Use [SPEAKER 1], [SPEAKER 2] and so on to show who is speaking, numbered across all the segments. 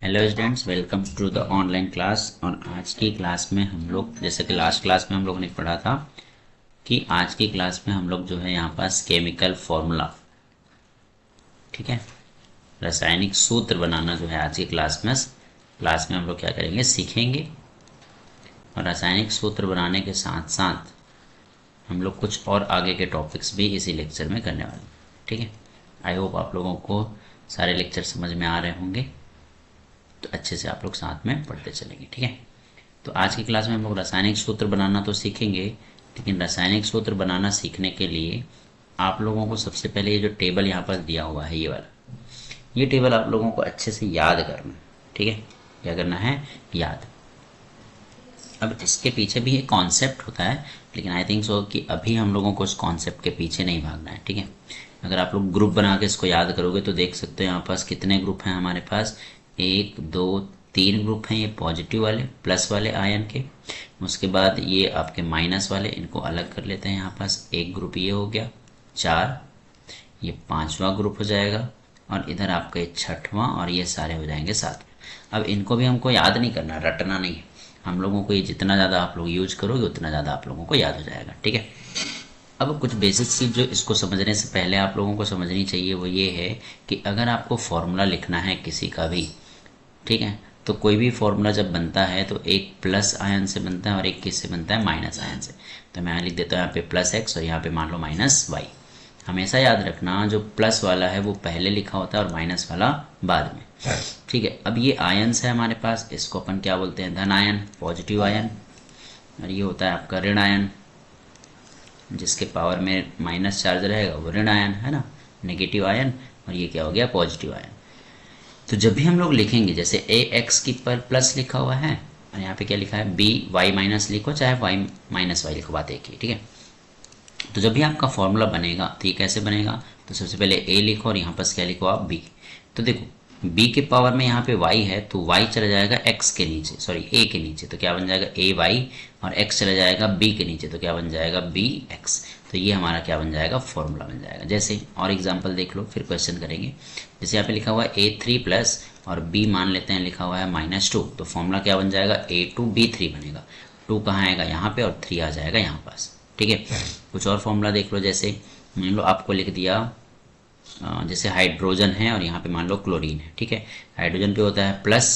[SPEAKER 1] Hello students, welcome to the online class. और आज की क्लास में हम लोग, जैसे कि लास्ट क्लास में हम लोग ने पढ़ा था कि आज की क्लास में हम लोग जो है यहाँ पास केमिकल फॉर्मूला, ठीक है, रासायनिक सूत्र बनाना जो है आज की क्लास में हम लोग क्या करेंगे, सीखेंगे। और रासायनिक सूत्र बनाने के साथ साथ हम लोग कुछ और आगे के टॉपिक्स भी इसी लेक्चर में करने वाले हैं, ठीक है। आई होप आप लोगों को सारे लेक्चर समझ में आ रहे होंगे, तो अच्छे से आप लोग साथ में पढ़ते चलेंगे, ठीक है। तो आज की क्लास में हम लोग रासायनिक सूत्र बनाना तो सीखेंगे, लेकिन रासायनिक सूत्र बनाना सीखने के लिए आप लोगों को सबसे पहले ये जो टेबल यहाँ पर दिया हुआ है, ये वाला, ये टेबल आप लोगों को अच्छे से याद करना है, ठीक है। क्या करना है? याद। अब इसके पीछे भी एक कॉन्सेप्ट होता है, लेकिन आई थिंक सो कि अभी हम लोगों को उस कॉन्सेप्ट के पीछे नहीं भागना है, ठीक है। अगर आप लोग ग्रुप बना के इसको याद करोगे तो देख सकते हो यहाँ पास कितने ग्रुप हैं हमारे पास, 1 2 3 ग्रुप हैं। ये पॉजिटिव वाले, प्लस वाले आयन के। उसके बाद ये आपके माइनस वाले, इनको अलग कर लेते हैं। यहाँ पास एक ग्रुप ये हो गया 4, ये 5वां ग्रुप हो जाएगा, और इधर आपका ये 6वां, और ये सारे हो जाएंगे 7। अब इनको भी हमको याद नहीं करना, रटना नहीं है हम लोगों को। ये जितना ज़्यादा आप लोग यूज करोगे उतना ज़्यादा आप लोगों को याद हो जाएगा, ठीक है। अब कुछ बेसिक चीज़ जो इसको समझने से पहले आप लोगों को समझनी चाहिए वो ये है कि अगर आपको फॉर्मूला लिखना है किसी का भी, ठीक है, तो कोई भी फॉर्मूला जब बनता है तो एक प्लस आयन से बनता है और एक किससे बनता है? माइनस आयन से। तो मैं लिख देता हूँ यहाँ पे प्लस एक्स और यहाँ पे मान लो माइनस वाई। हमेशा याद रखना, जो प्लस वाला है वो पहले लिखा होता है और माइनस वाला बाद में, ठीक है। अब ये आयन्स है हमारे पास, इसको अपन क्या बोलते हैं? धन आयन, पॉजिटिव आयन। और ये होता है आपका ऋण आयन, जिसके पावर में माइनस चार्ज रहेगा वो ऋण आयन है ना, नेगेटिव आयन। और ये क्या हो गया? Positive ion. तो जब भी हम लोग लिखेंगे, जैसे ए एक्स की पर प्लस लिखा हुआ है और यहाँ पे क्या लिखा है? बी वाई माइनस लिखो, चाहे वाई माइनस वाई लिखो, बात एक ही, ठीक है। तो जब भी आपका फॉर्मूला बनेगा तो ये कैसे बनेगा? तो सबसे पहले ए लिखो और यहाँ पर क्या लिखो आप? बी। तो देखो b के पावर में यहाँ पे y है तो y चला जाएगा x के नीचे, सॉरी a के नीचे, तो क्या बन जाएगा? a y। और x चला जाएगा b के नीचे तो क्या बन जाएगा? b x। तो ये हमारा क्या बन जाएगा? फॉर्मूला बन जाएगा। जैसे और एग्जांपल देख लो, फिर क्वेश्चन करेंगे। जैसे यहाँ पे लिखा हुआ है a3 प्लस और b मान लेते हैं लिखा हुआ है -2, तो फॉर्मूला क्या बन जाएगा? a2b3 बनेगा। 2 कहाँ आएगा? यहाँ पे, और 3 आ जाएगा यहाँ पास, ठीक है। कुछ और फॉर्मूला देख लो, जैसे मान लो आपको लिख दिया जैसे हाइड्रोजन है और यहाँ पे मान लो क्लोरीन है, ठीक है। हाइड्रोजन पे होता है प्लस।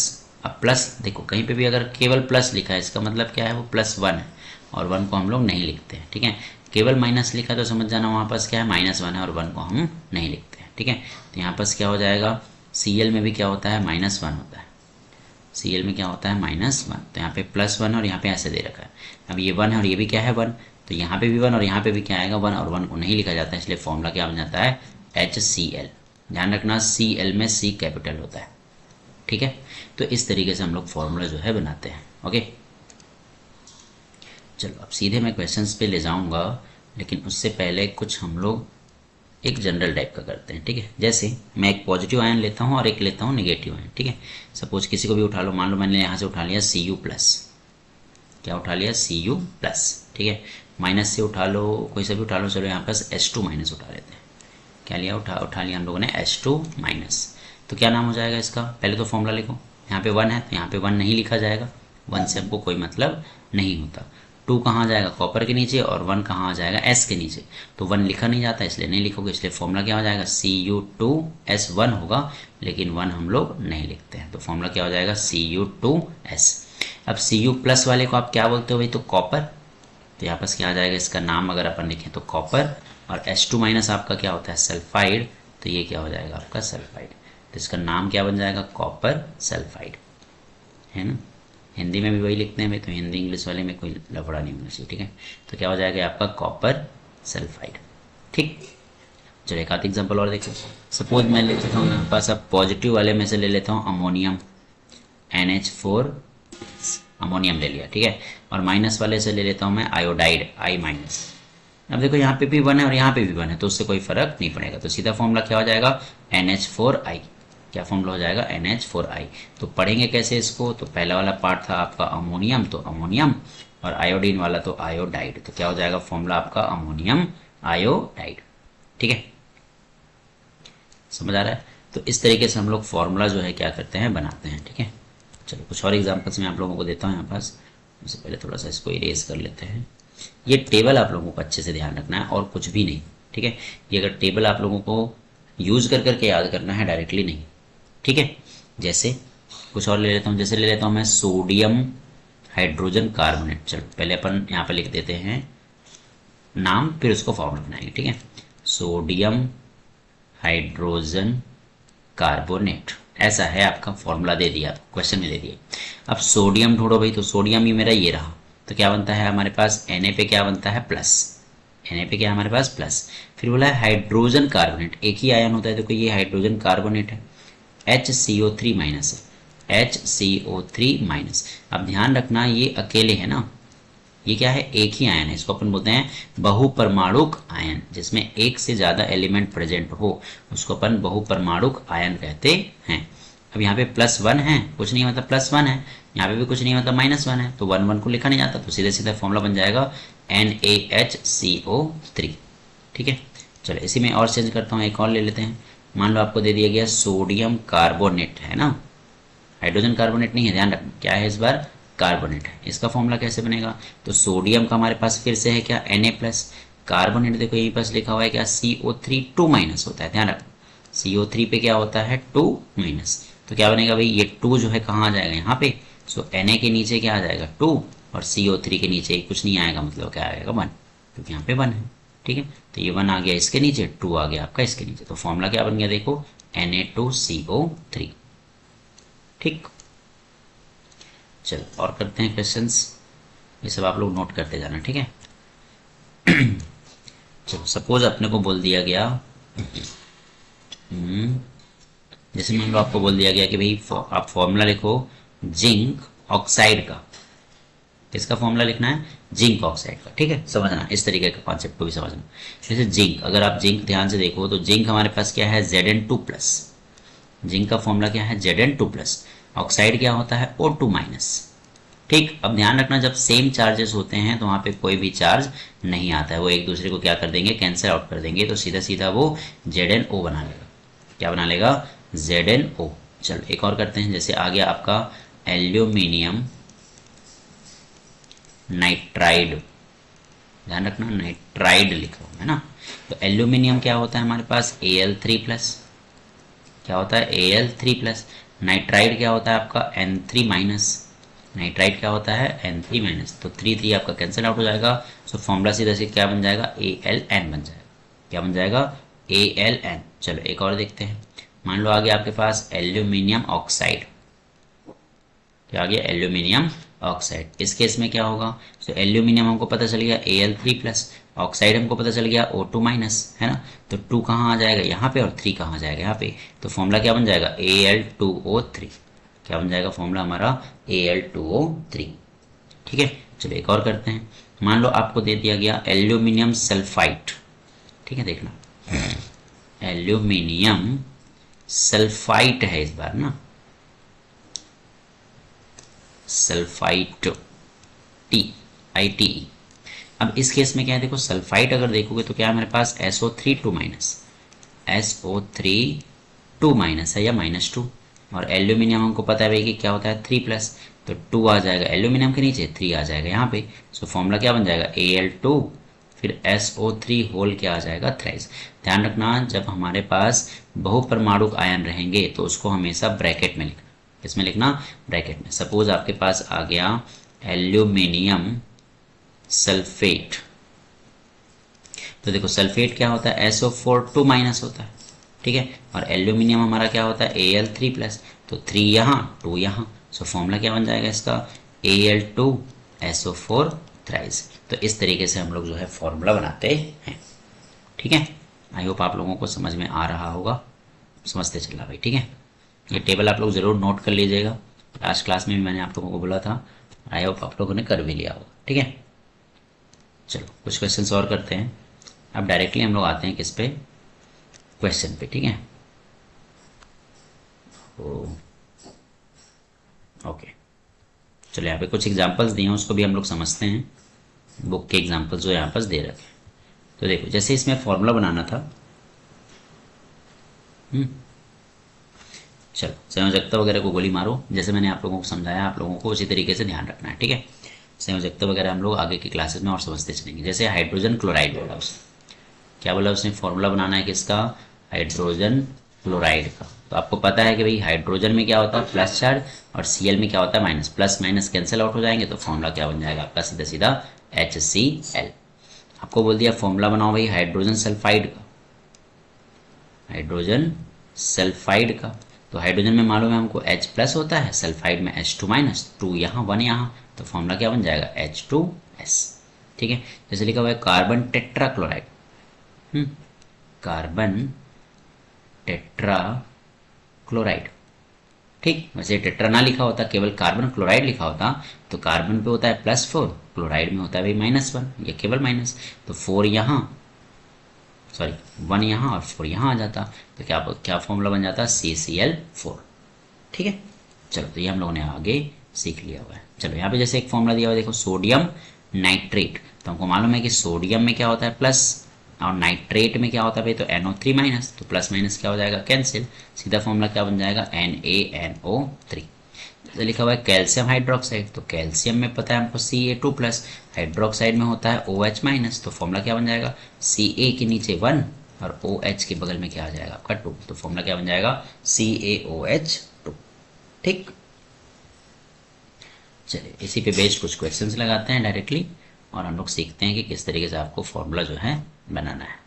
[SPEAKER 1] अब प्लस देखो, कहीं पे भी अगर केवल प्लस लिखा है इसका मतलब क्या है? वो +1 है, और 1 को हम लोग नहीं लिखते हैं, ठीक है। केवल माइनस लिखा तो समझ जाना वहाँ पास क्या है? -1 है, और 1 को हम नहीं लिखते हैं, ठीक है। तो यहाँ पास क्या हो जाएगा? Cl में भी क्या होता है? -1 होता है। Cl में क्या होता है? -1। तो यहाँ पे +1 और यहाँ पे ऐसे दे रखा है। अब ये 1 है और ये भी क्या है? 1। तो यहाँ पे भी 1 और यहाँ पे भी क्या आएगा? 1, और 1 को नहीं लिखा जाता है, इसलिए फॉर्मूला क्या बन जाता है? HCl। ध्यान रखना, Cl में C कैपिटल होता है, ठीक है। तो इस तरीके से हम लोग फॉर्मूला जो है बनाते हैं, ओके। चलो अब सीधे मैं क्वेश्चंस पे ले जाऊंगा, लेकिन उससे पहले कुछ हम लोग एक जनरल टाइप का करते हैं, ठीक है। जैसे मैं एक पॉजिटिव आयन लेता हूँ और एक लेता हूँ नेगेटिव आयन, ठीक है। सपोज किसी को भी उठा लो, मान लो मैंने यहाँ से उठा लिया Cu+। क्या उठा लिया? Cu+, ठीक है। माइनस से उठा लो, कोई सा भी उठा लो, चलो यहाँ पास H2- उठा लेते हैं। क्या लिया? उठा लिया हम लोगों ने H2-। तो क्या नाम हो जाएगा इसका? पहले तो फॉर्मूला लिखो। यहाँ पे 1 है तो यहाँ पे 1 नहीं लिखा जाएगा, 1 से हमको कोई मतलब नहीं होता। 2 कहाँ आ जाएगा? कॉपर के नीचे, और 1 कहाँ आ जाएगा? S के नीचे। तो 1 लिखा नहीं जाता, इसलिए नहीं लिखोगे, इसलिए फॉर्मूला क्या हो जाएगा? Cu2S1 होगा, लेकिन 1 हम लोग नहीं लिखते हैं, तो फॉर्मूला क्या हो जाएगा? Cu2S। अब Cu+ वाले को आप क्या बोलते हो भाई? तो कॉपर। तो यहाँ पास क्या आ जाएगा इसका नाम? अगर अपन लिखें तो कॉपर। और H2- आपका क्या होता है? सल्फाइड। तो ये क्या हो जाएगा आपका? सल्फाइड। तो इसका नाम क्या बन जाएगा? कॉपर सल्फाइड, है ना। हिंदी में भी वही लिखते हैं भाई, तो हिंदी इंग्लिश वाले में कोई लफड़ा नहीं होना चाहिए, ठीक है। तो क्या हो जाएगा आपका? कॉपर सल्फाइड, ठीक। चलो एक आध एग्जाम्पल और देखो। सपोज मैं ले लेता हूँ यहाँ पास, अब पॉजिटिव वाले में से ले लेता हूँ अमोनियम, NH4 अमोनियम ले लिया, ठीक है। और माइनस वाले से ले लेता हूँ मैं आयोडाइड, I-। अब देखो यहाँ पे भी 1 है और यहाँ पे भी 1 है, तो उससे कोई फर्क नहीं पड़ेगा। तो सीधा फॉर्मूला क्या हो जाएगा? NH4I। क्या फॉर्मूला हो जाएगा? NH4I। तो पढ़ेंगे कैसे इसको? तो पहला वाला पार्ट था आपका अमोनियम, तो अमोनियम, और आयोडीन वाला तो आयोडाइड। तो क्या हो जाएगा फॉर्मूला आपका? अमोनियम आयोडाइड, ठीक है। समझ आ रहा है? तो इस तरीके से हम लोग फॉर्मूला जो है क्या करते हैं, बनाते हैं। ठीक है, चलो कुछ और एग्जांपल्स मैं आप लोगों को देता हूँ यहाँ पास। उससे पहले थोड़ा सा इसको इरेज कर लेते हैं। ये टेबल आप लोगों को अच्छे से ध्यान रखना है और कुछ भी नहीं। ठीक है, ये अगर टेबल आप लोगों को यूज कर करके याद करना है, डायरेक्टली नहीं। ठीक है, जैसे कुछ और ले लेता हूँ, जैसे ले लेता हूँ मैं सोडियम हाइड्रोजन कार्बोनेट। चलो पहले अपन यहाँ पे लिख देते हैं नाम, फिर उसको फॉर्मूला बनाएंगे। ठीक है, सोडियम हाइड्रोजन कार्बोनेट, ऐसा है आपका फॉर्मूला, दे दिया क्वेश्चन में दे दिया। अब सोडियम ढूंढो भाई, तो सोडियम ही मेरा ये रहा, तो क्या बनता है हमारे पास, Na पे क्या बनता है प्लस, Na पे क्या हमारे पास प्लस। फिर बोला है हाइड्रोजन कार्बोनेट, एक ही आयन होता है, देखो ये हाइड्रोजन कार्बोनेट है, HCO3 माइनस है, HCO3 माइनस। अब ध्यान रखना ये अकेले है ना, ये क्या है, एक ही आयन है, इसको अपन बोलते हैं बहुपरमाणुक आयन। जिसमें एक से ज्यादा एलिमेंट प्रेजेंट हो उसको अपन बहुपरमाणुक आयन कहते हैं। अब यहाँ पे +1 है, कुछ नहीं मतलब +1 है, यहाँ पे भी कुछ नहीं मतलब -1 है, तो 1 को लिखा नहीं जाता, तो सीधे सीधा फॉर्मूला बन जाएगा NaHCO3। ठीक है, चलो इसी में और चेंज करता हूँ, एक और ले लेते हैं। मान लो आपको दे दिया गया सोडियम कार्बोनेट, है ना, हाइड्रोजन कार्बोनेट नहीं है, ध्यान रखना क्या है इस बार, कार्बोनेट है। इसका फॉर्मूला कैसे बनेगा, तो सोडियम का हमारे पास फिर से है क्या Na+, कार्बोनेट देखो यहीं पास लिखा हुआ है क्या CO3 2- होता है, ध्यान रखना CO3 पे क्या होता है 2-, तो क्या बनेगा भाई, ये 2 जो है कहाँ आ जाएगा यहाँ पे, सो Na के नीचे क्या आ जाएगा 2 और CO3 के नीचे कुछ नहीं आएगा, मतलब क्या आएगा 1, क्योंकि यहाँ पे 1 है। ठीक है, तो ये 1 आ गया इसके नीचे, 2 आ गया आपका इसके नीचे, तो फॉर्मूला क्या बन गया देखो Na2CO3। ठीक, चलो और करते हैं क्वेश्चंस, ये सब आप लोग नोट करते जाना। ठीक है, चलो सपोज अपने को बोल दिया गया, जैसे मान लो आपको बोल दिया गया कि भाई आप फॉर्मूला लिखो जिंक ऑक्साइड का, किसका फॉर्मूला लिखना है, जिंक ऑक्साइड का। ठीक है, समझना इस तरीके का कॉन्सेप्ट को भी समझना। जैसे जिंक, अगर आप जिंक ध्यान से देखो तो जिंक हमारे पास क्या है Zn2+, जिंक का फॉर्मूला क्या है Zn2+, ऑक्साइड क्या होता है O2-। ठीक, अब ध्यान रखना जब सेम चार्जेस होते हैं तो वहां पे कोई भी चार्ज नहीं आता है, वो एक दूसरे को क्या कर देंगे, कैंसिल आउट कर देंगे, तो सीधा सीधा वो ZnO बना लेगा। क्या बना लेगा, ZnO। चलो एक और करते हैं, जैसे आ गया आपका एल्यूमिनियम नाइट्राइड, ध्यान रखना नाइट्राइड लिखा हुआ है ना, तो एल्यूमिनियम क्या होता है हमारे पास Al3+, क्या होता है Al3+, नाइट्राइड क्या होता है आपका N3-, नाइट्राइड क्या होता है N3-, तो 3 आपका कैंसिल आउट हो जाएगा, सो फॉर्मूला सीधा सीधा क्या बन जाएगा Aln बन जाएगा। क्या बन जाएगा Aln। चलो एक और देखते हैं, मान लो आ गया आपके पास एल्यूमिनियम ऑक्साइड, क्या आ गया एल्यूमिनियम ऑक्साइड। इस केस में क्या होगा, तो एल्यूमिनियम हमको पता चल गया Al3+, ऑक्साइड हमको पता चल गया O2-, है ना, तो 2 कहाँ आ जाएगा यहाँ पे और 3 कहाँ आ जाएगा यहाँ पे, तो फॉर्मूला क्या बन जाएगा Al2O3। क्या बन जाएगा फॉर्मूला हमारा Al2O3। ठीक है, चलो एक और करते हैं, मान लो आपको दे दिया गया एल्यूमिनियम सल्फाइड। ठीक है, देखना एल्यूमिनियम सल्फाइड है इस बार ना, सल्फाइट TiTe। अब इस केस में क्या है देखो, सल्फाइट अगर देखोगे तो क्या है हमारे पास SO3 है या -2, और एल्यूमिनियम हमको पता है भाई कि क्या होता है 3+, तो 2 आ जाएगा एल्यूमिनियम के नीचे, 3 आ जाएगा यहाँ पे, सो फॉर्मूला क्या बन जाएगा Al2 फिर SO3 होल क्या आ जाएगा थ्राइस। ध्यान रखना जब हमारे पास बहुपरमाणुक आयन रहेंगे तो उसको हमेशा ब्रैकेट में लिखना, इसमें लिखना ब्रैकेट में। सपोज आपके पास आ गया एल्यूमिनियम सल्फेट, तो देखो सल्फेट क्या होता है SO4 2- होता है। ठीक है, और एल्यूमिनियम हमारा क्या होता है Al3+, तो 3 यहाँ 2 यहाँ, सो फॉर्मूला क्या बन जाएगा इसका Al2 SO4 थ्राइस। तो इस तरीके से हम लोग जो है फॉर्मूला बनाते हैं। ठीक है, आई होप आप लोगों को समझ में आ रहा होगा, समझते चल रहा भाई। ठीक है, ये टेबल आप लोग ज़रूर नोट कर लीजिएगा, लास्ट क्लास में भी मैंने आप लोगों को बोला था, आई होप आप लोगों ने कर भी लिया होगा। ठीक है, चलो कुछ क्वेश्चंस और करते हैं, अब डायरेक्टली हम लोग आते हैं किस पे, क्वेश्चन पे। ठीक है, ओके, चलो यहाँ पे कुछ एग्जांपल्स दिए हैं उसको भी हम लोग समझते हैं, बुक के एग्जांपल्स जो यहाँ पर दे रखे हैं। तो देखो जैसे इसमें फॉर्मूला बनाना था, चलो संयोजकता वगैरह को गोली मारो, जैसे मैंने आप लोगों को समझाया आप लोगों को उसी तरीके से ध्यान रखना है, ठीक है। संयोजकता वगैरह हम लोग आगे की क्लासेस में और समझते चलेंगे। जैसे हाइड्रोजन क्लोराइड बोला उसने, क्या बोला उसने, फॉर्मूला बनाना है किसका, हाइड्रोजन क्लोराइड का। तो आपको पता है कि भाई हाइड्रोजन में क्या होता है प्लस चार्ज और Cl में क्या होता है minus, plus minus cancel out हो जाएंगे, तो फॉर्मूला क्या बन जाएगा आपका सीधा सीधा HCl। आपको बोल दिया फॉर्मूला बनाओ भाई हाइड्रोजन सल्फाइड का, हाइड्रोजन सल्फाइड का। तो हाइड्रोजन में मालूम है हमको H प्लस होता है, सल्फाइड में H2 माइनस, 2 यहाँ 1 यहाँ, तो फॉर्मूला क्या बन जाएगा H2S, ठीक है। जैसे लिखा हुआ है carbon tetra chloride, carbon tetra chloride, ठीक। वैसे टेट्रा ना लिखा होता, केवल कार्बन क्लोराइड लिखा होता, तो कार्बन पे होता है +4, क्लोराइड में होता है भाई -1, ये केवल माइनस, तो 4 यहाँ, सॉरी 1 यहाँ और 4 यहाँ आ जाता, तो क्या क्या फॉर्मूला बन जाता CCl4, ठीक है। चलो तो ये हम लोगों ने आगे सीख लिया हुआ है। चलो यहाँ पे जैसे एक फॉर्मूला दिया हुआ है देखो, सोडियम नाइट्रेट, तो हमको मालूम है कि सोडियम में क्या होता है प्लस और नाइट्रेट में क्या होता है भाई, तो NO3 माइनस, तो प्लस माइनस क्या हो जाएगा कैंसिल, सीधा फॉर्मूला क्या बन जाएगा NaNO3। जैसे लिखा हुआ है कैल्शियम हाइड्रोक्साइड, तो कैल्शियम में पता है हमको Ca2 प्लस, हाइड्रोक्साइड में होता है OH माइनस, तो फॉर्मूला क्या बन जाएगा Ca के नीचे 1 और OH के बगल में क्या आ जाएगा आपका 2, तो फॉर्मूला क्या बन जाएगा CaOH2, ठीक। चलिए इसी पे बेस्ड कुछ क्वेश्चंस लगाते हैं डायरेक्टली और हम लोग सीखते हैं कि किस तरीके से आपको फॉर्मूला जो है बनाना है।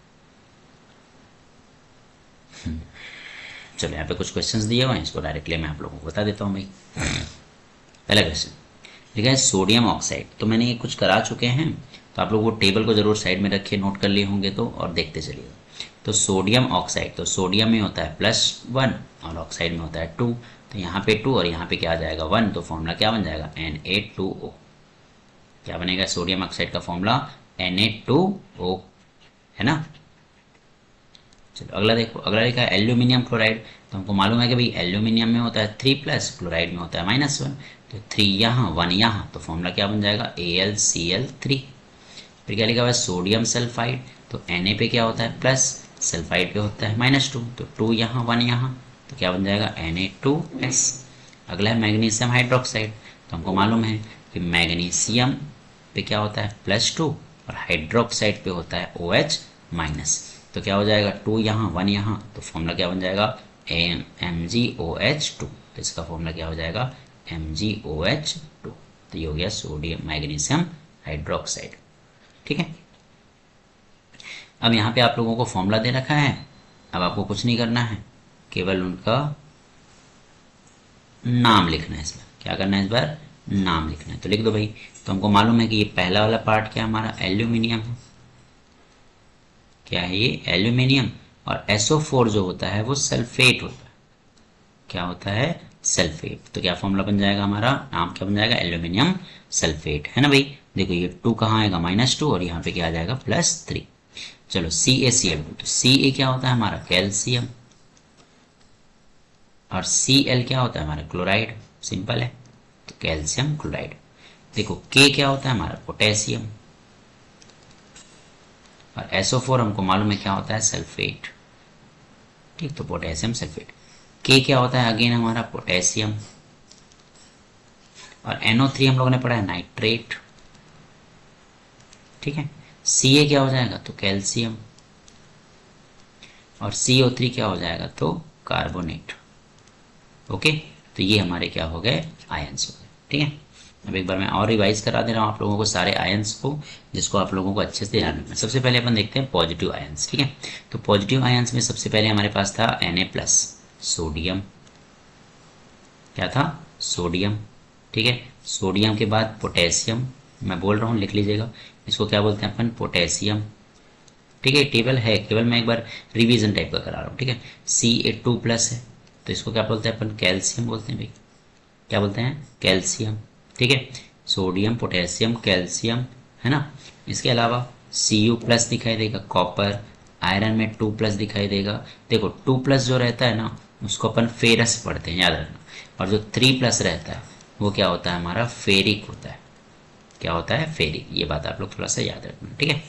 [SPEAKER 1] चलो यहाँ पे कुछ क्वेश्चंस दिए हुए हैं, इसको डायरेक्टली मैं आप लोगों को बता देता हूँ भाई। पहला क्वेश्चन लिखा है सोडियम ऑक्साइड, तो मैंने ये कुछ करा चुके हैं, तो आप लोग वो टेबल को जरूर साइड में रखिए, नोट कर लिए होंगे तो, और देखते चलिए। तो सोडियम ऑक्साइड, तो सोडियम में होता है +1 और ऑक्साइड में होता है 2, तो यहाँ पे 2 और यहाँ पे क्या आ जाएगा 1, तो फॉर्मूला क्या बन जाएगा Na2O। क्या बनेगा सोडियम ऑक्साइड का फॉर्मूला Na2O, है ना। चलो अगला देखो, अगला लिखा है एल्यूमिनियम क्लोराइड, तो हमको मालूम है कि भाई एल्यूमिनियम में होता है 3+, क्लोराइड में होता है -1, तो 3 यहाँ 1 यहाँ, तो फॉर्मूला क्या बन जाएगा AlCl3। फिर क्या लिखा हुआ है सोडियम सल्फाइड, तो Na पे क्या होता है प्लस, सल्फाइड पे होता है -2, तो 2 यहाँ 1 यहाँ, तो क्या बन जाएगा Na2S। अगला है मैग्नीशियम हाइड्रोक्साइड, तो हमको मालूम है कि मैग्नीशियम पे क्या होता है +2 और हाइड्रोक्साइड पे होता है OH माइनस, तो क्या हो जाएगा 2 यहाँ 1 यहाँ, तो फॉर्मूला क्या बन जाएगा MgOH2, तो इसका फॉर्मूला क्या हो जाएगा MgOH2। तो ये हो गया सोडियम मैग्नीशियम हाइड्रोक्साइड, ठीक है। अब यहाँ पे आप लोगों को फॉर्मूला दे रखा है, अब आपको कुछ नहीं करना है, केवल उनका नाम लिखना है। इसमें क्या करना है, इस बार नाम लिखना है, तो लिख दो भाई। तो हमको मालूम है कि ये पहला वाला पार्ट क्या हमारा एल्यूमिनियम है, क्या है ये एल्यूमिनियम, और SO4 जो होता है वो सल्फेट होता है, क्या होता है सल्फेट, तो क्या फॉर्मूला बन जाएगा हमारा, नाम क्या बन जाएगा एल्यूमिनियम सल्फेट, है ना भाई। देखो ये 2 कहाँ आएगा -2 और यहाँ पे क्या आ जाएगा +3। चलो CaCl2, तो Ca क्या होता है हमारा कैल्शियम और Cl क्या होता है हमारा क्लोराइड, सिंपल है, तो कैल्शियम क्लोराइड। देखो K क्या होता है हमारा पोटेशियम और SO4 हमको मालूम है क्या होता है सल्फेट, ठीक, तो पोटेशियम सल्फेट। K क्या होता है अगेन हमारा पोटेशियम और NO3 हम लोगों ने पढ़ा है नाइट्रेट, ठीक है। Ca क्या हो जाएगा तो कैल्शियम और CO3 क्या हो जाएगा तो कार्बोनेट, ओके। तो ये हमारे क्या हो गए आयंस हो गए, ठीक है। अब एक बार मैं और रिवाइज करा दे रहा हूँ आप लोगों को सारे आयंस को, जिसको आप लोगों को अच्छे से ध्यान रखना। सबसे पहले अपन देखते हैं पॉजिटिव आयंस, ठीक है। तो पॉजिटिव आयंस में सबसे पहले हमारे पास था Na+, सोडियम, क्या था सोडियम, ठीक है। सोडियम के बाद पोटेशियम, मैं बोल रहा हूँ लिख लीजिएगा, इसको क्या बोलते हैं अपन पोटेशियम, ठीक है। टेबल है, केवल मैं एक बार रिवीजन टाइप का करा रहा हूँ, ठीक है। Ca2+ है, तो इसको क्या बोलते हैं अपन कैल्शियम बोलते हैं भाई, क्या बोलते हैं कैल्शियम, ठीक है। सोडियम पोटेशियम कैल्शियम, है ना। इसके अलावा Cu+ दिखाई देगा, कॉपर, आयरन में 2+ दिखाई देगा। देखो 2+ जो रहता है ना उसको अपन फेरस पढ़ते हैं, याद रखना, और जो 3+ रहता है वो क्या होता है हमारा फेरिक होता है, क्या होता है फेरिक, ये बात आप लोग थोड़ा सा याद रखना, ठीक है।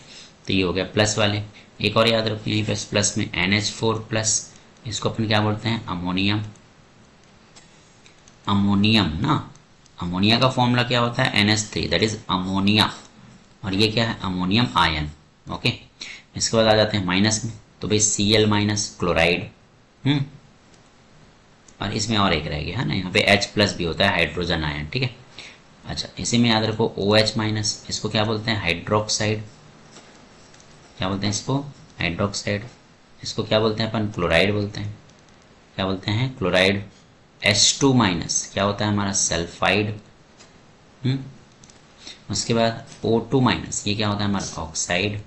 [SPEAKER 1] तो ये हो गया प्लस वाले। एक और याद रखिए प्लस में NH4+, इसको अपन क्या बोलते हैं अमोनियम, अमोनियम ना, अमोनिया का फॉर्मूला क्या होता है NH3, दैट इज अमोनिया, और ये क्या है अमोनियम आयन। ओके, इसके बाद आ जाते हैं माइनस में, तो भाई Cl माइनस क्लोराइड, और इसमें और एक रह गया है ना, यहाँ पे H प्लस भी होता है हाइड्रोजन आयन, ठीक है। अच्छा, इसी में याद रखो OH माइनस, इसको क्या बोलते हैं हाइड्रोक्साइड, क्या बोलते हैं इसको हाइड्रोक्साइड, इसको क्या बोलते हैं अपन क्लोराइड बोलते हैं, क्या बोलते हैं क्लोराइड। H2 माइनस क्या होता है हमारा सल्फाइड, उसके बाद O2 माइनस ये क्या होता है हमारा ऑक्साइड,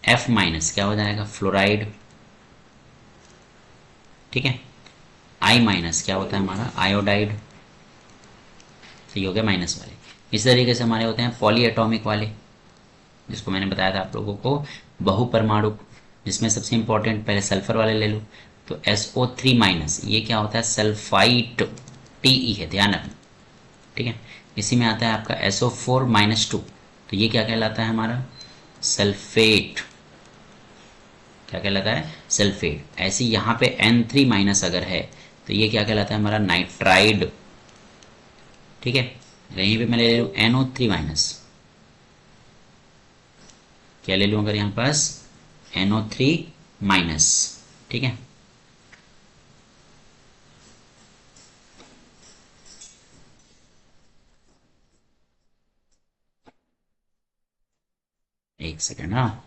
[SPEAKER 1] F माइनस क्या हो जाएगा फ्लोराइड, ठीक है। I माइनस क्या होता है हमारा आयोडाइड, सही हो गया माइनस वाले। इस तरीके से हमारे होते हैं पॉली एटॉमिक वाले, जिसको मैंने बताया था आप लोगों को बहुपरमाणु, जिसमें सबसे इंपॉर्टेंट पहले सल्फर वाले ले लो, तो SO3 माइनस ये क्या होता है सल्फाइट, TE है ध्यान रखना, ठीक है। इसी में आता है आपका SO4 माइनस 2, तो ये क्या कहलाता है हमारा सल्फेट, क्या कहलाता है सल्फेट। ऐसे यहाँ पे N3 माइनस अगर है तो ये क्या कहलाता है हमारा नाइट्राइड, ठीक है। यहीं पे मैं ले लूँ NO3 माइनस, क्या ले लूँ अगर यहाँ पास NO3 माइनस, ठीक है। एक सेकेंड हाँ,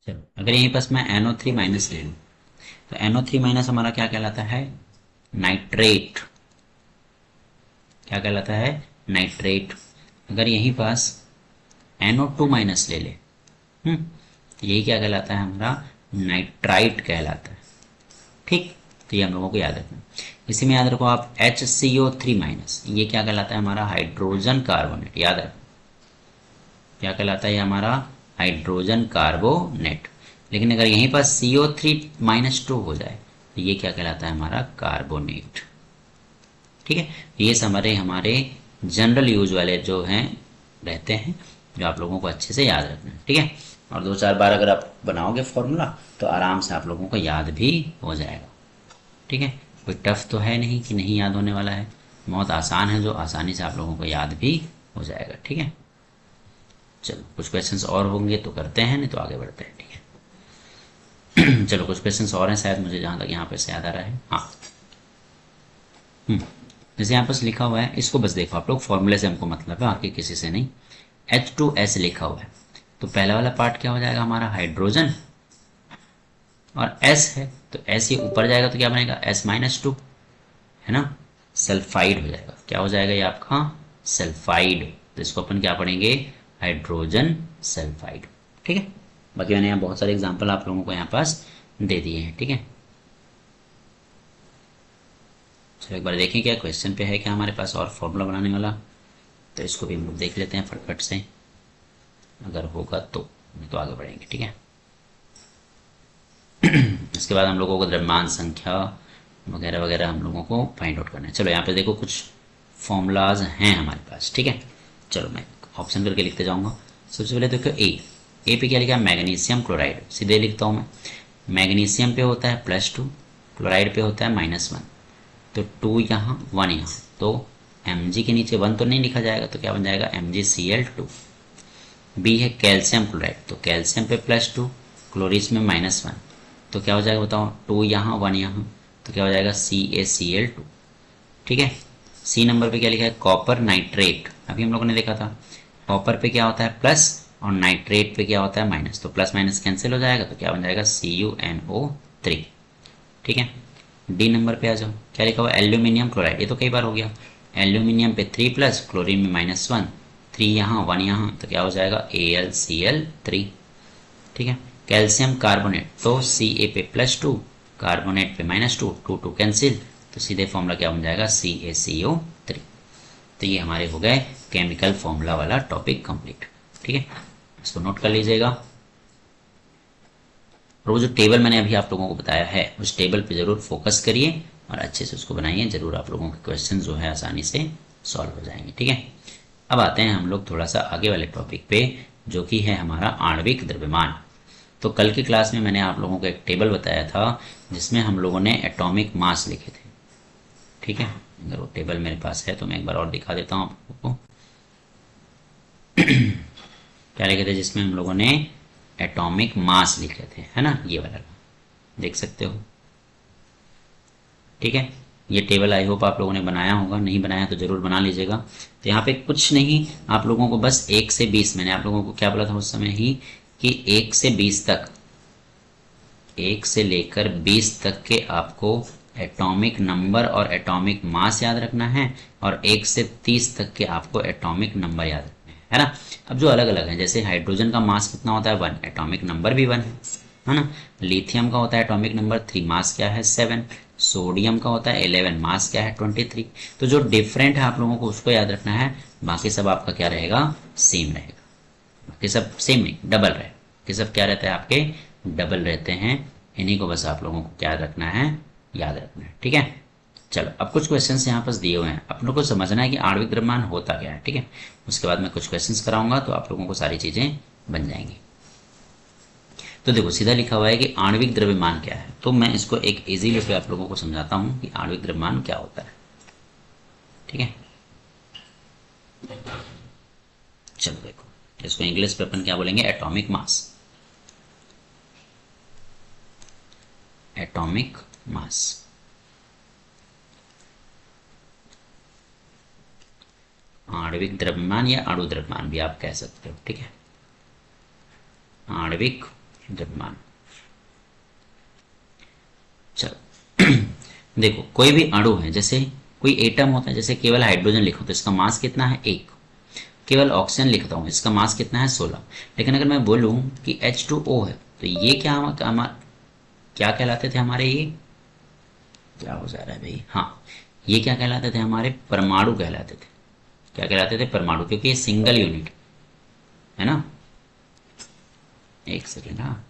[SPEAKER 1] चलो अगर यहीं पास मैं NO3 माइनस ले लूँ, तो NO3 माइनस हमारा क्या कहलाता है नाइट्रेट, क्या कहलाता है नाइट्रेट। अगर यहीं पास NO2 माइनस ले ले, तो यही क्या कहलाता है हमारा नाइट्राइट कहलाता है, ठीक। तो ये हम लोगों को याद रखना। इसी में याद रखो आप HCO3 माइनस ये क्या कहलाता है हमारा हाइड्रोजन कार्बोनेट, याद रखो क्या कहलाता है ये हमारा हाइड्रोजन कार्बोनेट। लेकिन अगर यहीं पर CO3 माइनस 2 हो जाए तो ये क्या कहलाता है हमारा कार्बोनेट, ठीक है। ये हमारे हमारे जनरल यूज वाले जो हैं रहते हैं, जो आप लोगों को अच्छे से याद रखना है, ठीक है। और 2-4 बार अगर आप बनाओगे फॉर्मूला तो आराम से आप लोगों को याद भी हो जाएगा, ठीक है। कोई टफ तो है नहीं कि नहीं याद होने वाला है, बहुत आसान है जो आसानी से आप लोगों को याद भी हो जाएगा, ठीक है। चलो कुछ क्वेश्चंस और होंगे तो करते हैं, नहीं तो आगे बढ़ते हैं, ठीक है। चलो कुछ क्वेश्चंस और हैं शायद, मुझे जहाँ तक यहाँ पे से याद आ रहा है, हाँ। जैसे यहाँ पर लिखा हुआ है, इसको बस देखो आप लोग, फॉर्मूले से हमको मतलब है, आगे किसी से नहीं। H2S लिखा हुआ है, तो पहला वाला पार्ट क्या हो जाएगा हमारा हाइड्रोजन, और S है तो S ये ऊपर जाएगा तो क्या बनेगा S-2, है ना, सल्फाइड हो जाएगा, क्या हो जाएगा ये आपका सल्फाइड। तो इसको अपन क्या पढ़ेंगे हाइड्रोजन सल्फाइड, ठीक है। बाकी मैंने यहाँ बहुत सारे एग्जाम्पल आप लोगों को यहाँ पास दे दिए हैं, ठीक है। चलो एक बार देखें क्या क्वेश्चन पे है क्या हमारे पास और फॉर्मूला बनाने वाला, तो इसको भी हम लोग देख लेते हैं फटफट से, अगर होगा तो, नहीं तो आगे बढ़ेंगे, ठीक है। इसके बाद हम लोगों को द्रव्यमान संख्या वगैरह वगैरह हम लोगों को फाइंड आउट करना है। चलो यहाँ पे देखो कुछ फॉर्मूलाज हैं हमारे पास, ठीक है। चलो मैं ऑप्शन करके लिखते जाऊंगा। सबसे पहले देखो ए पे क्या लिखा है मैग्नीशियम क्लोराइड, सीधे लिखता हूँ मैं। मैग्नीशियम पे होता है +2, क्लोराइड पे होता है -1, तो 2 यहाँ 1 यहाँ, तो Mg के नीचे 1 तो नहीं लिखा जाएगा, तो क्या बन जाएगा MgCl2। बी है कैल्शियम क्लोराइड, तो कैल्शियम पे +2, क्लोरीस में -1, तो क्या हो जाएगा बताओ 2 यहाँ 1 यहाँ, तो क्या हो जाएगा CaCl2, ठीक है। सी नंबर पे क्या लिखा है कॉपर नाइट्रेट, अभी हम लोगों ने देखा था कॉपर पे क्या होता है प्लस और नाइट्रेट पे क्या होता है माइनस, तो प्लस माइनस कैंसिल हो जाएगा, तो क्या बन जाएगा CuNO3, ठीक है। डी नंबर पे आ जाओ, क्या लिखा हुआ एल्यूमिनियम क्लोराइड, ये तो कई बार हो गया, एल्यूमिनियम पे 3+, क्लोरीन में -1, 3 यहाँ 1 यहाँ, तो क्या हो जाएगा AlCl3, ठीक है। कैल्शियम कार्बोनेट, तो Ca पे +2, कार्बोनेट पे -2, 2 2 कैंसिल, तो सीधे फॉर्मूला क्या बन जाएगा CaCO3। तो ये हमारे हो गए केमिकल फॉर्मूला वाला टॉपिक कंप्लीट, ठीक है। इसको नोट कर लीजिएगा, और वो जो टेबल मैंने अभी आप लोगों को बताया है उस टेबल पे जरूर फोकस करिए, और अच्छे से उसको बनाइए, ज़रूर आप लोगों के क्वेश्चन जो है आसानी से सॉल्व हो जाएंगे। ठीक है, अब आते हैं हम लोग थोड़ा सा आगे वाले टॉपिक पे, जो कि है हमारा आणविक द्रव्यमान। तो कल की क्लास में मैंने आप लोगों को एक टेबल बताया था जिसमें हम लोगों ने एटॉमिक मास लिखे थे। ठीक है, अगर वो टेबल मेरे पास है तो मैं एक बार और दिखा देता हूँ आप लोगों को। क्या लिखे थे, जिसमें हम लोगों ने एटॉमिक मास लिखे थे, है ना, ये वाला देख सकते हो। ठीक है, ये टेबल आई होप आप लोगों ने बनाया होगा, नहीं बनाया तो जरूर बना लीजिएगा। तो यहाँ पे कुछ नहीं, आप लोगों को बस 1 से 20, मैंने आप लोगों को क्या बोला था उस समय ही कि 1 से 20 तक, 1 से लेकर 20 तक के आपको एटॉमिक नंबर और एटॉमिक मास याद रखना है, और 1 से 30 तक के आपको एटॉमिक नंबर याद रखना है ना। अब जो अलग अलग है, जैसे हाइड्रोजन का मास कितना होता है 1, एटॉमिक नंबर भी 1 है ना। लिथियम का होता है एटॉमिक नंबर 3, मास क्या है 7। सोडियम का होता है 11, मास क्या है 23। तो जो डिफरेंट है आप लोगों को उसको याद रखना है, बाकी सब आपका क्या रहेगा, सेम रहेगा। बाकी सब सेम नहीं, डबल रहे, बाकी सब क्या रहता है आपके, डबल रहते हैं। इन्हीं को बस आप लोगों को क्या रखना है, याद रखना है। ठीक है, चलो अब कुछ क्वेश्चंस यहाँ पास दिए हुए हैं, आप लोगों को समझना है कि आणविक द्रव्यमान होता क्या है। ठीक है, उसके बाद मैं कुछ क्वेश्चंस कराऊंगा तो आप लोगों को सारी चीजें बन जाएंगी। तो देखो सीधा लिखा हुआ है कि आणविक द्रव्यमान क्या है, तो मैं इसको एक इजी वे पे आप लोगों को समझाता हूँ कि आणविक द्रव्यमान क्या होता है। ठीक है, चलो देखो, इसको इंग्लिश पे अपन क्या बोलेंगे, एटॉमिक मास। एटॉमिक मास, आणविक द्रव्यमान या अणु द्रव्यमान भी आप कह सकते हो। ठीक है, आणविक द्रव्यमान। चलो देखो, कोई भी अणु है, जैसे कोई एटम होता है, जैसे केवल हाइड्रोजन लिखो तो इसका मास कितना है 1, केवल ऑक्सीजन लिखता हूं इसका मास कितना है 16। लेकिन अगर मैं बोलूं कि H2O है तो ये क्या कहलाते थे हमारे, ये क्या हो जा रहा है भाई, हाँ, ये क्या कहलाते थे हमारे, परमाणु कहलाते थे। क्या कहलाते थे, परमाणु, क्योंकि ये सिंगल यूनिट है ना। एक सेकेंड, हाँ,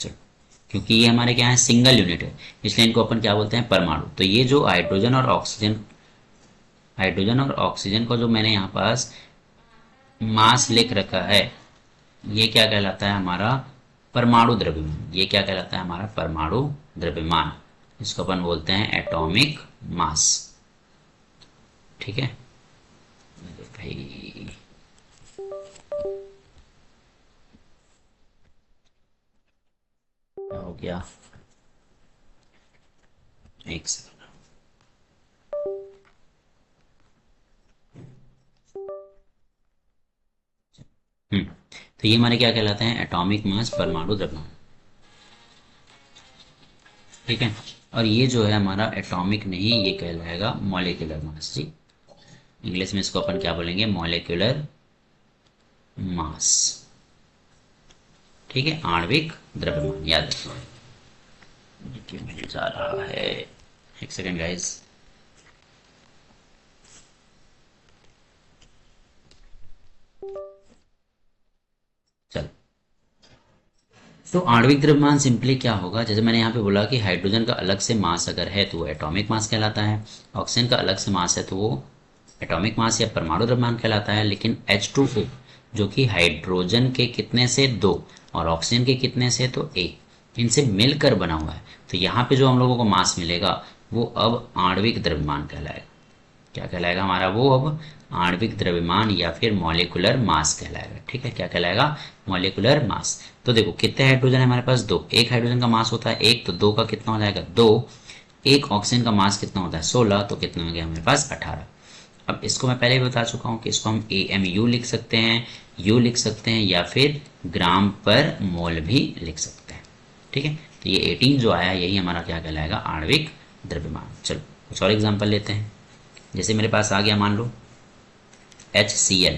[SPEAKER 1] चलो, क्योंकि ये हमारे क्या है, सिंगल यूनिट है, इसलिए इनको अपन क्या बोलते हैं, परमाणु। तो ये जो हाइड्रोजन और ऑक्सीजन को जो मैंने यहाँ पास मास लिख रखा है, ये क्या कहलाता है हमारा, परमाणु द्रव्यमान। ये क्या कहलाता है हमारा, परमाणु द्रव्यमान। इसको अपन बोलते हैं एटॉमिक मास। ठीक है भाई, क्या हो गया, एक सेकंड। तो ये हमारे क्या कहलाते हैं, एटॉमिक मास, परमाणु द्रव्यमान। ठीक है, और ये जो है हमारा एटॉमिक नहीं, ये कहलाएगा मॉलिक्यूलर मास जी। इंग्लिश में इसको अपन क्या बोलेंगे, मॉलिक्यूलर मास। ठीक है, आणविक द्रव्यमान याद रखो। क्यों मिल जा रहा है, एक सेकेंड गाइस। चलो, तो आणविक द्रव्यमान सिंपली क्या होगा, जैसे मैंने यहाँ पे बोला कि हाइड्रोजन का अलग से मास अगर है तो वो एटॉमिक मास कहलाता है, ऑक्सीजन का अलग से मास है तो वो एटॉमिक मास या परमाणु द्रव्यमान कहलाता है। लेकिन H2O जो कि हाइड्रोजन के कितने से 2 और ऑक्सीजन के कितने से तो 1, इनसे मिलकर बना हुआ है, तो यहाँ पे जो हम लोगों को मास मिलेगा वो अब आणविक द्रव्यमान कहलाएगा। क्या कहलाएगा हमारा, वो अब आणविक द्रव्यमान या फिर मॉलिक्यूलर मास कहलाएगा। ठीक है, क्या कहलाएगा, मॉलिक्यूलर मास। तो देखो कितने हाइड्रोजन है हमारे पास, 2। एक हाइड्रोजन का मास होता है 1, तो 2 का कितना हो जाएगा 2। एक ऑक्सीजन का मास कितना होता है 16, तो कितना हो गया हमारे पास 18। अब इसको मैं पहले भी बता चुका हूँ कि इसको हम AMU लिख सकते हैं, U लिख सकते हैं, या फिर ग्राम पर मोल भी लिख सकते हैं। ठीक है, तो ये 18 जो आया यही हमारा क्या कहलाएगा, आणविक द्रव्यमान। चलो कुछ और एग्जाम्पल लेते हैं। जैसे मेरे पास आ गया मान लो HCl,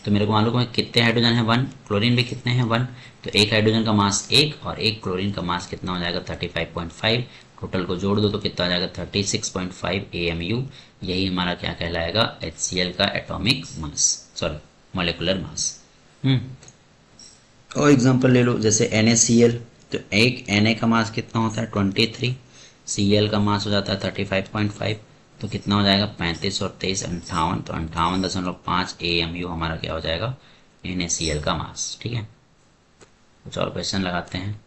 [SPEAKER 1] तो मेरे को मान लो कितने हाइड्रोजन है 1, क्लोरीन भी कितने हैं 1, तो एक हाइड्रोजन का मास 1 और एक क्लोरीन का मास कितना हो जाएगा 35.5। टोटल को जोड़ दो तो कितना आ जाएगा 36.5 AMU। यही हमारा क्या कहलाएगा, HCl का atomic mass, sorry molecular mass. और एग्जांपल ले लो, जैसे NaCl, तो एक Na का मास कितना होता है 23, Cl का मास हो जाता है 35.5, तो कितना हो जाएगा 35 और 23 58, तो 58.5 AMU हमारा क्या हो जाएगा NaCl का मास। ठीक है, कुछ और क्वेश्चन लगाते हैं।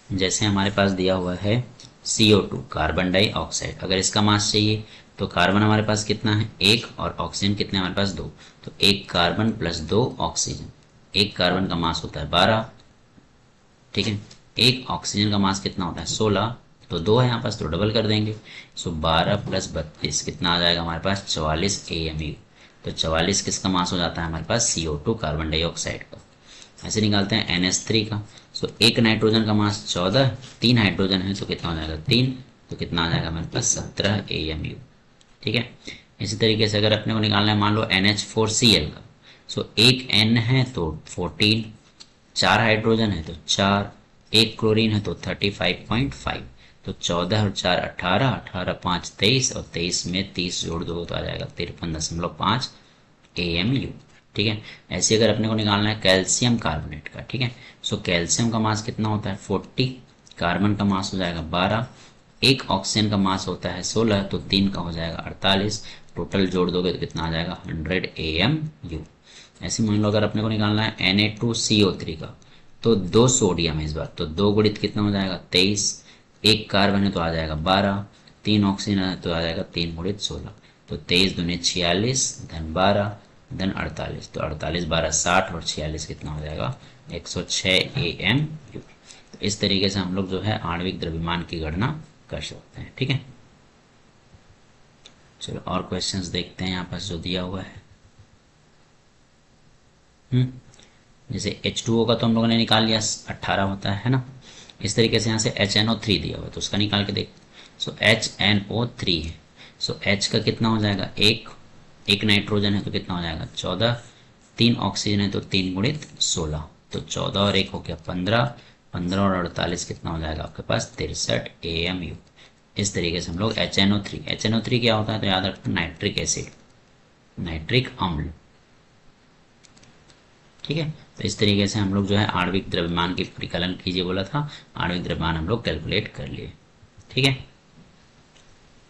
[SPEAKER 1] जैसे हमारे पास दिया हुआ है CO2 कार्बन डाइऑक्साइड, अगर इसका मास चाहिए तो कार्बन हमारे पास कितना है 1 और ऑक्सीजन कितने हमारे पास 2, तो 1 कार्बन प्लस 2 ऑक्सीजन, 1 कार्बन का मास होता है 12, ठीक है, 1 ऑक्सीजन का मास कितना होता है 16, तो 2 है यहाँ पास तो डबल कर देंगे, सो 12 प्लस 32 कितना आ जाएगा हमारे पास 44 AMU। तो 44 किसका मास हो जाता है हमारे पास CO2 कार्बन डाइऑक्साइड का। ऐसे निकालते हैं NH3 का, सो एक नाइट्रोजन का मास 14, 3 हाइड्रोजन है तो कितना हो जाएगा 3, तो कितना आ जाएगा हमारे पास 17 AMU। ठीक है, इसी तरीके से अगर अपने को निकालना है मान लो NH4Cl का, सो एक N है तो 14, 4 हाइड्रोजन है तो 4, एक क्लोरीन है तो 35.5, तो 14 और 4 18, 18 5 23 और 23 में 30 जोड़ दो तो आ जाएगा 53.5 AMU। ठीक है, ऐसे अगर अपने को निकालना है कैल्शियम कार्बोनेट का, ठीक है, सो कैल्शियम का मास कितना होता है 40, कार्बन का मास हो जाएगा 12, एक ऑक्सीजन का मास होता है 16, तो 3 का हो जाएगा 48, टोटल जोड़ दोगे तो कितना आ जाएगा 100 AMU। ऐसे मान लो अगर अपने को निकालना है Na2CO3 का, तो 2 सोडियम है इस बार, तो 2 गुणित कितना हो जाएगा 23, एक कार्बन है तो आ जाएगा 12, 3 ऑक्सीजन है तो आ जाएगा 3 गुणित 16, तो 23 दूनी 46 धन 12 धन 48, तो 48 12 60 और 46 कितना हो जाएगा 106 AMU। तो इस तरीके से हम लोग जो है आणविक द्रव्यमान की गणना कर सकते हैं। ठीक है, चलो और क्वेश्चंस देखते हैं यहाँ पर जो दिया हुआ है। जैसे H2O का तो हम लोगों ने निकाल लिया 18 होता है ना, इस तरीके से यहाँ से HNO3 दिया हुआ है तो उसका निकाल के देख, सो HNO3 है, सो H का कितना हो जाएगा एक नाइट्रोजन है तो कितना हो जाएगा 14, 3 ऑक्सीजन है तो 3 गुणित 16, तो 14 और 1 हो गया 15, 15 और 48 कितना हो जाएगा आपके पास 63 AMU। इस तरीके से हम लोग HNO3 क्या होता है तो याद रखना नाइट्रिक एसिड, नाइट्रिक अम्ल। ठीक है, तो इस तरीके से हम लोग जो है आणविक द्रव्यमान की परिकलन कीजिए बोला था, आणविक द्रव्यमान हम लोग कैलकुलेट कर लिए। ठीक है,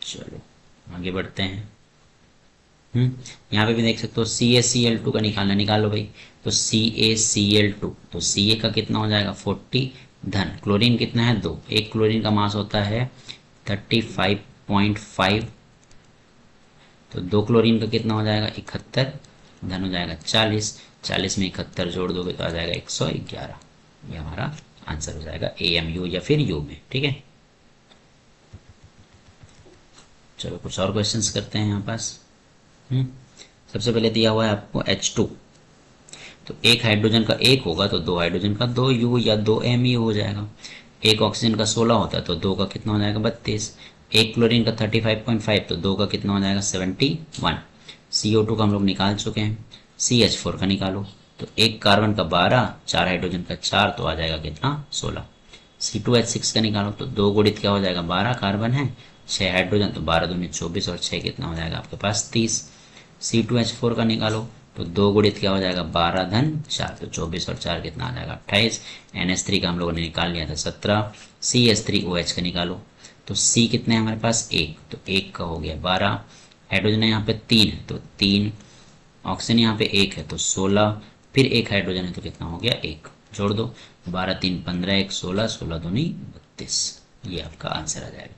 [SPEAKER 1] चलो आगे बढ़ते हैं। यहाँ पे भी देख सकते हो CaCl2 का निकालना, निकालो भाई, तो CaCl2, तो Ca का कितना हो जाएगा 40 धन क्लोरीन कितना है 2, एक क्लोरीन का मास होता है 35.5, तो 2 क्लोरीन का कितना हो जाएगा 71 धन हो जाएगा 40, 40 में 71 जोड़ दोगे तो आ जाएगा 111, ये हमारा आंसर हो जाएगा AMU या फिर U में। ठीक है, चलो कुछ और क्वेश्चंस करते हैं यहाँ पास। सबसे पहले दिया हुआ है आपको H2, तो एक हाइड्रोजन का 1 होगा तो 2 हाइड्रोजन का 2 U या 2 MU हो जाएगा, एक ऑक्सीजन का 16 होता है तो 2 का कितना हो जाएगा 32, एक क्लोरीन का 35.5 तो 2 का कितना हो जाएगा 71, CO2 का हम लोग निकाल चुके हैं, CH4 का निकालो, तो एक कार्बन का 12, 4 हाइड्रोजन का 4 तो आ जाएगा कितना 16, C2H6 का निकालो, तो 2 गुणित क्या हो जाएगा 12 कार्बन है 6 हाइड्रोजन, तो 12 दूनी 24 और 6 कितना हो जाएगा आपके पास 30, C2H4 का निकालो, तो 2 गुणित क्या हो जाएगा 12 धन 4, तो 24 और 4 कितना आ जाएगा 28, NH3 का हम लोगों ने निकाल लिया था 17, CH3OH का निकालो, तो C कितने हैं हमारे पास 1, तो 1 का हो गया 12, हाइड्रोजन यहाँ पे 3 है तो 3, ऑक्सीजन यहाँ पे 1 है तो 16, फिर एक हाइड्रोजन है तो कितना हो गया 1, जोड़ दो 12 3 15 1 16, 16 दूनी 32, ये आपका आंसर आ जाएगा।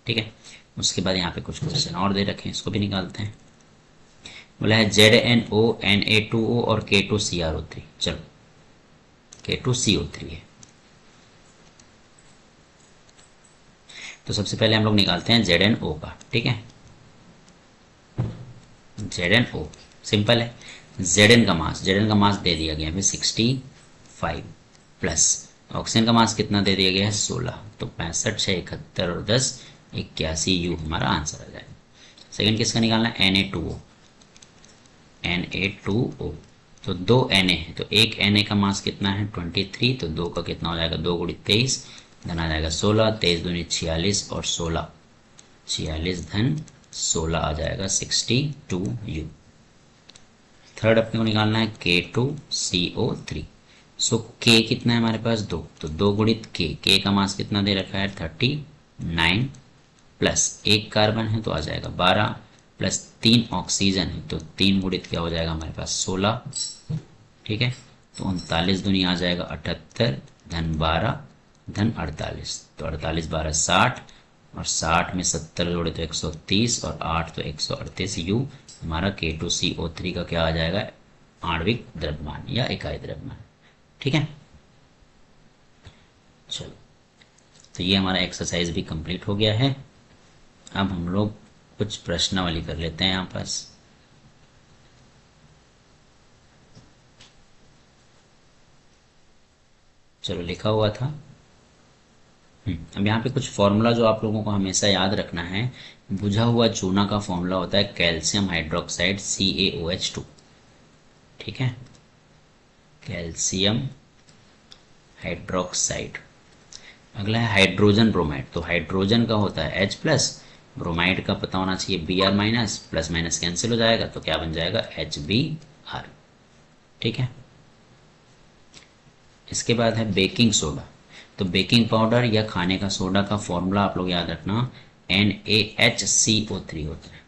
[SPEAKER 1] ठीक है, उसके बाद यहाँ पे कुछ क्वेश्चन और दे रखे हैं, इसको भी निकालते हैं। बोला है ZNO Na2O और K2CrO3, चलो K2CO3 है, तो सबसे पहले हम लोग निकालते हैं ZNO का। ठीक है, ZNO सिंपल है, Zn का मास दे दिया गया है 65 प्लस ऑक्सीजन का मास कितना दे दिया गया है 16, तो 65 6 71 और 10 81 U हमारा आंसर आ जाएगा। सेकंड किसका निकालना है Na2O, तो 2 Na है तो एक Na का मास कितना है 23, तो 2 का कितना हो जाएगा 2 गुणित 23 धन आ जाएगा 16, 23 दूनी 46 और 16 46 धन 16 आ जाएगा 62 U। थर्ड अपने को निकालना है K2CO3। सो K कितना है हमारे पास 2, तो 2 गुणित K का मास कितना दे रखा है 39, प्लस 1 कार्बन है तो आ जाएगा 12, प्लस 3 ऑक्सीजन है तो 3 गुणित क्या हो जाएगा हमारे पास 16। ठीक है, तो 39 दूनी आ जाएगा 78, धन 12 धन 48, तो 48 12 60, और 60 में 70 जोड़े तो 130, और 8 तो 138 U हमारा K2CO3 का क्या आ जाएगा आणविक द्रव्यमान या इकाई द्रव्यमान। ठीक है, चलो तो ये हमारा एक्सरसाइज भी कंप्लीट हो गया है। अब हम लोग कुछ प्रश्नावली कर लेते हैं यहाँ पास। चलो लिखा हुआ था। अब यहाँ पे कुछ फॉर्मूला जो आप लोगों को हमेशा याद रखना है। बुझा हुआ चूना का फॉर्मूला होता है कैल्शियम हाइड्रोक्साइड CaOH2। ठीक है, कैल्शियम हाइड्रोक्साइड। अगला है हाइड्रोजन ब्रोमाइड, तो हाइड्रोजन का होता है H+, ब्रोमाइड का पता होना चाहिए Br-, प्लस माइनस कैंसिल हो जाएगा तो क्या बन जाएगा HBr। ठीक है, इसके बाद है बेकिंग सोडा, तो बेकिंग पाउडर या खाने का सोडा का फॉर्मूला आप लोग याद रखना NaHCO3 होता है।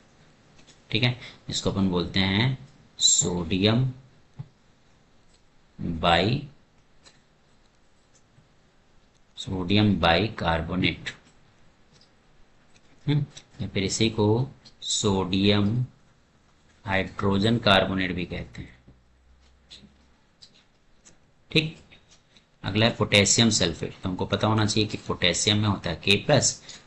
[SPEAKER 1] ठीक है, इसको अपन बोलते हैं सोडियम बाई कार्बोनेट, या फिर इसी को सोडियम हाइड्रोजन कार्बोनेट भी कहते हैं। ठीक, अगला है पोटेशियम सल्फेट, तो हमको पता होना चाहिए कि पोटेशियम में होता है K+,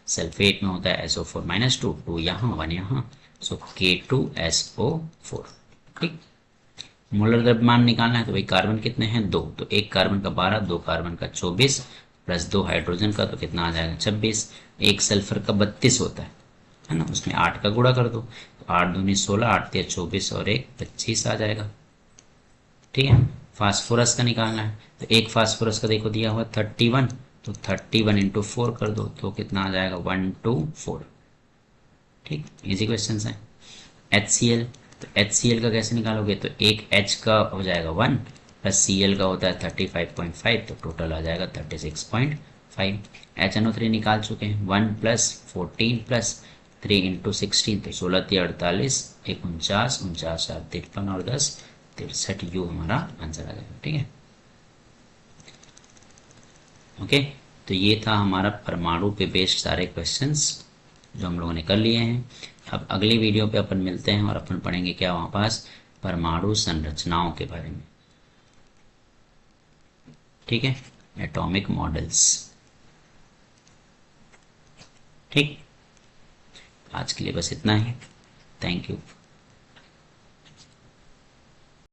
[SPEAKER 1] सल्फेट में होता है SO4-2, 2 यहाँ 1 यहाँ, सो K2SO4। ठीक, मोलर द्रव्यमान निकालना है तो भाई कार्बन कितने हैं 2, तो 1 कार्बन का 12, 2 कार्बन का 24, प्लस 2 हाइड्रोजन का तो कितना आ जाएगा 26, 1 सल्फर का 32 होता है ना, उसमें 8 का गुणा कर दो तो 8 दूनी 16, 8 तिया 24 और 1 25 आ जाएगा। ठीक है, फास्फोरस का निकालना है तो एक फास्फोरस का देखो दिया हुआ 31, तो 31 इंटू 4 कर दो तो कितना आ जाएगा 124। ठीक, इजी क्वेश्चन है। HCl, तो HCl का कैसे निकालोगे, तो एक H का हो जाएगा 1, प्लस Cl का होता है 35.5, तो टोटल आ जाएगा 36.5। HNO3 निकाल चुके हैं, 1 प्लस 14 प्लस 3 इंटू 16, तो 16 3 48, 1 49, 49 4 53 और 10 63 U हमारा आंसर आ जाएगा। ठीक है, ओके, तो ये था हमारा परमाणु पे बेस्ड सारे क्वेश्चंस जो हम लोगों ने कर लिए हैं। अब अगली वीडियो पे अपन मिलते हैं और अपन पढ़ेंगे क्या वहाँ पास परमाणु संरचनाओं के बारे में। ठीक है, एटॉमिक मॉडल्स। ठीक, आज के लिए बस इतना ही। Thank you.